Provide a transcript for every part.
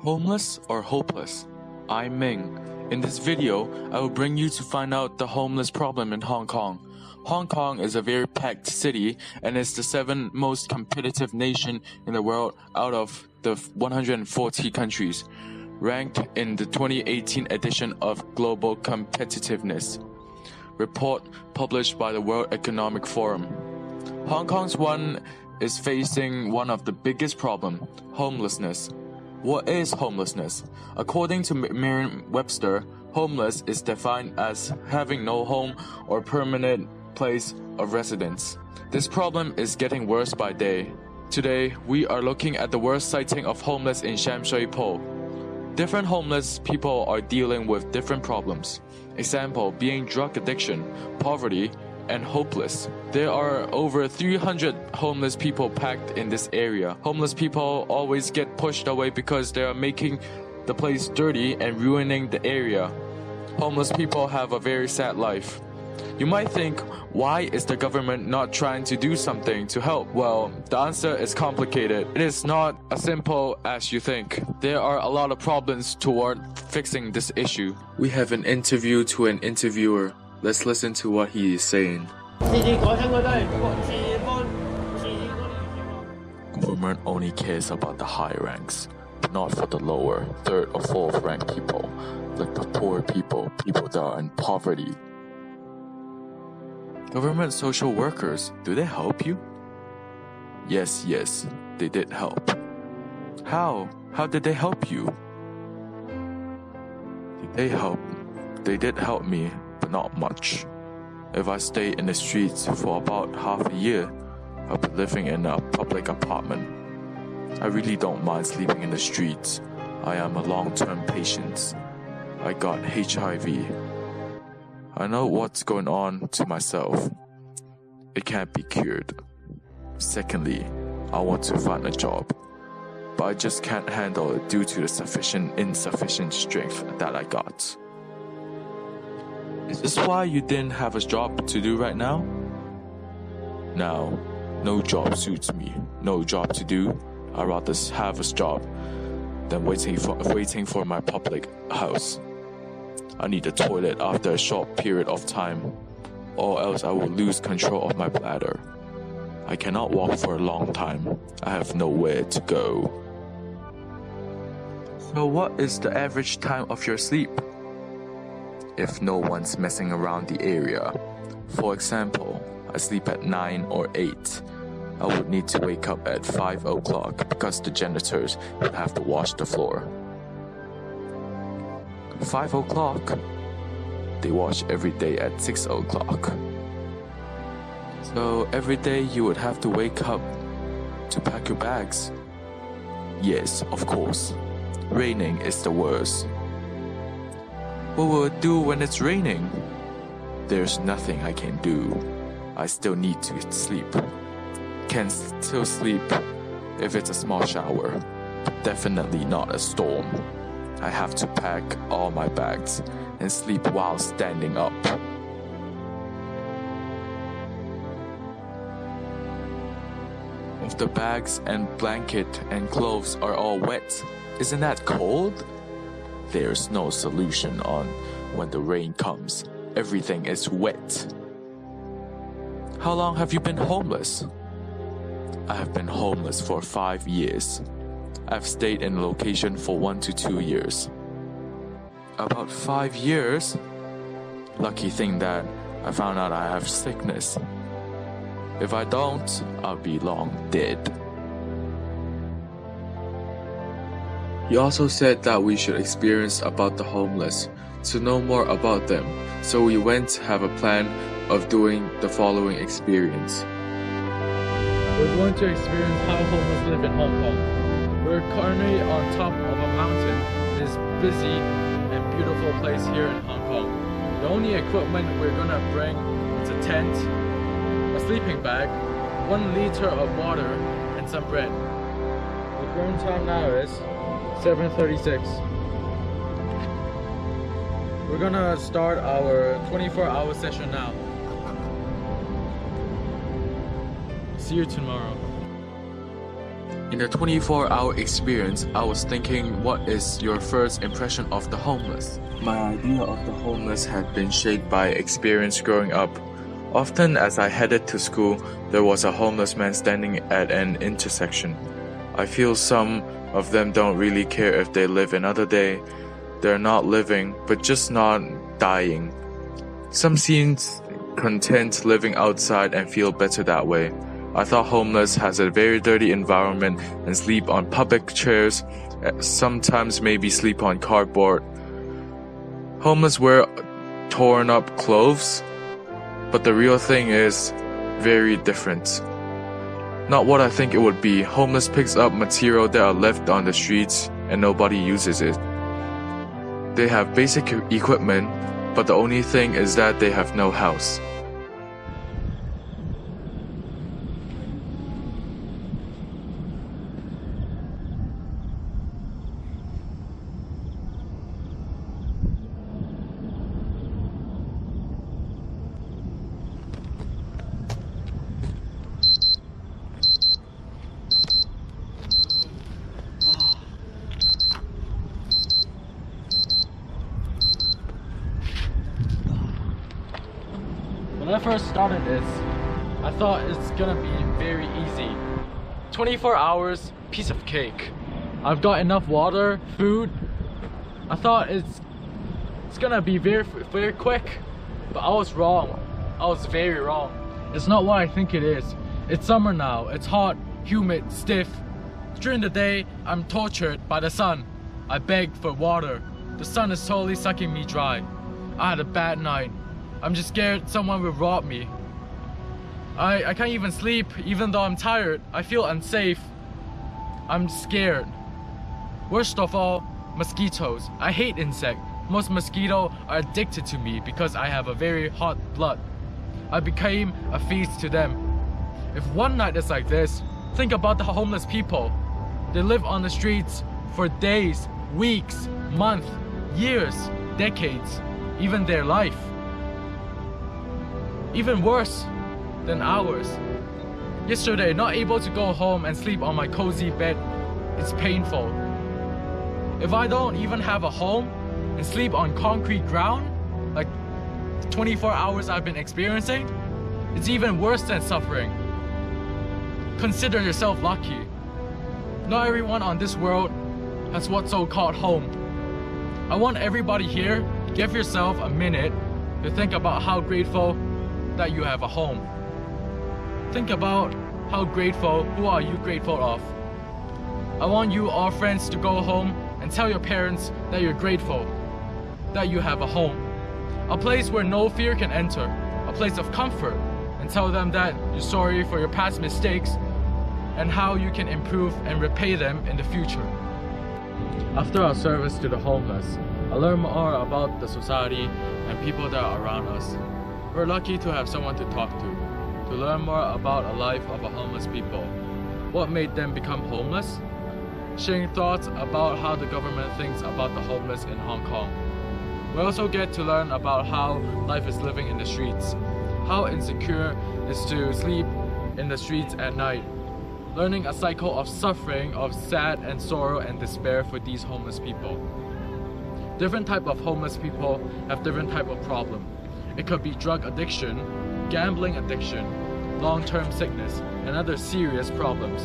Homeless or hopeless? I'm Ming. In this video, I will bring you to find out the homeless problem in Hong Kong. Hong Kong is a very packed city and is the 7th most competitive nation in the world out of the 140 countries, ranked in the 2018 edition of Global Competitiveness report published by the World Economic Forum. Hong Kong's one is facing one of the biggest problems, homelessness. What is homelessness? According to Merriam-Webster, homeless is defined as having no home or permanent place of residence. This problem is getting worse by day. Today, we are looking at the worst sighting of homeless in Sham Shui Po. Different homeless people are dealing with different problems. Example being drug addiction, poverty, and hopeless. There are over 300 homeless people packed in this area. Homeless people always get pushed away because they are making the place dirty and ruining the area. Homeless people have a very sad life. You might think, why is the government not trying to do something to help? Well, the answer is complicated. It is not as simple as you think. There are a lot of problems toward fixing this issue. We have an interview to an interviewer. Let's listen to what he is saying. Government only cares about the high ranks, but not for the lower, 3rd or 4th ranked people, like the poor people, people that are in poverty. Government social workers, do they help you? Yes, they did help. How? How did they help you? They did help me, but not much. If I stay in the streets for about half a year, I'll be living in a public apartment. I really don't mind sleeping in the streets. I am a long-term patient. I got HIV. I know what's going on to myself. It can't be cured. Secondly, I want to find a job, but I just can't handle it due to the insufficient strength that I got. Is this why you didn't have a job to do right now? Now, no job suits me. No job to do. I'd rather have a job than waiting for my public house. I need a toilet after a short period of time, or else I will lose control of my bladder. I cannot walk for a long time. I have nowhere to go. So what is the average time of your sleep? If no one's messing around the area. For example, I sleep at 9 or 8. I would need to wake up at 5 o'clock because the janitors would have to wash the floor. 5 o'clock? They wash every day at 6 o'clock. So every day you would have to wake up to pack your bags? Yes, of course. Raining is the worst. What will it do when it's raining? There's nothing I can do. I still need to sleep. Can still sleep if it's a small shower, but definitely not a storm. I have to pack all my bags and sleep while standing up. If the bags and blanket and clothes are all wet, isn't that cold? There's no solution on when the rain comes. Everything is wet. How long have you been homeless? I have been homeless for 5 years. I've stayed in a location for 1 to 2 years. About 5 years? Lucky thing that I found out I have sickness. If I don't, I'll be long dead. He also said that we should experience about the homeless, to know more about them, so we went to have a plan of doing the following experience. We're going to experience how homeless live in Hong Kong. We're currently on top of a mountain. It is busy and beautiful place here in Hong Kong. The only equipment we're gonna bring is a tent, a sleeping bag, 1 liter of water, and some bread. The current time now is 7:36. We're gonna start our 24-hour session now. See you tomorrow. In a 24-hour experience, I was thinking, what is your first impression of the homeless? My idea of the homeless had been shaped by experience growing up. Often as I headed to school, there was a homeless man standing at an intersection. I feel some of them don't really care if they live another day. They're not living, but just not dying. Some seem content living outside and feel better that way. I thought homeless has a very dirty environment and sleep on public chairs, sometimes maybe sleep on cardboard. Homeless wear torn up clothes, but the real thing is very different. Not what I think it would be. Homeless picks up material that are left on the streets and nobody uses it. They have basic equipment, but the only thing is that they have no house. When I first started this, I thought it's gonna be very easy. 24 hours, piece of cake. I've got enough water, food. I thought it's gonna be very quick, but I was wrong. I was very wrong. It's not what I think it is. It's summer now. It's hot, humid, stiff. During the day, I'm tortured by the sun. I begged for water. The sun is totally sucking me dry. I had a bad night. I'm just scared someone will rob me. I can't even sleep even though I'm tired. I feel unsafe. I'm scared. Worst of all, mosquitoes. I hate insects. Most mosquitoes are addicted to me because I have a very hot blood. I became a feast to them. If one night is like this, think about the homeless people. They live on the streets for days, weeks, months, years, decades, even their life. Even worse than ours. Yesterday, not able to go home and sleep on my cozy bed. It's painful. If I don't even have a home and sleep on concrete ground, like the 24 hours I've been experiencing, it's even worse than suffering. Consider yourself lucky. Not everyone on this world has what's so-called home. I want everybody here to give yourself a minute to think about how grateful that you have a home. Think about how grateful, who are you grateful of? I want you all friends to go home and tell your parents that you're grateful, that you have a home. A place where no fear can enter, a place of comfort, and tell them that you're sorry for your past mistakes and how you can improve and repay them in the future. After our service to the homeless, I learned more about the society and people that are around us. We're lucky to have someone to talk to learn more about a life of a homeless people. What made them become homeless? Sharing thoughts about how the government thinks about the homeless in Hong Kong. We also get to learn about how life is living in the streets, how insecure it is to sleep in the streets at night, learning a cycle of suffering, of sad and sorrow and despair for these homeless people. Different type of homeless people have different type of problem. It could be drug addiction, gambling addiction, long-term sickness, and other serious problems.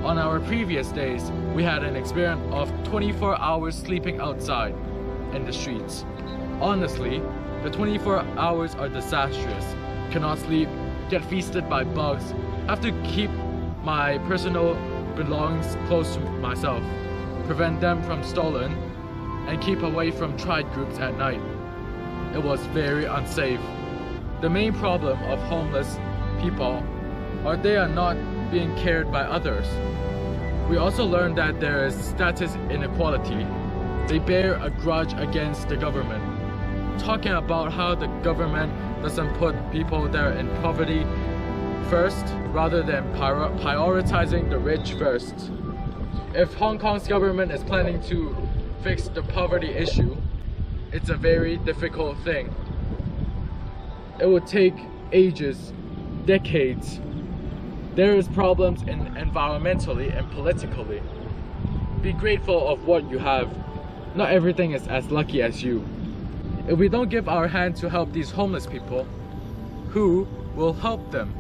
On our previous days, we had an experience of 24 hours sleeping outside in the streets. Honestly, the 24 hours are disastrous. Cannot sleep, get feasted by bugs, have to keep my personal belongings close to myself, prevent them from stolen, and keep away from triad groups at night. It was very unsafe. The main problem of homeless people are they are not being cared by others. We also learned that there is status inequality. They bear a grudge against the government, talking about how the government doesn't put people that are in poverty first rather than prioritizing the rich first. If Hong Kong's government is planning to fix the poverty issue, it's a very difficult thing. It would take ages, decades. There is problems environmentally and politically. Be grateful of what you have. Not everything is as lucky as you. If we don't give our hand to help these homeless people, who will help them?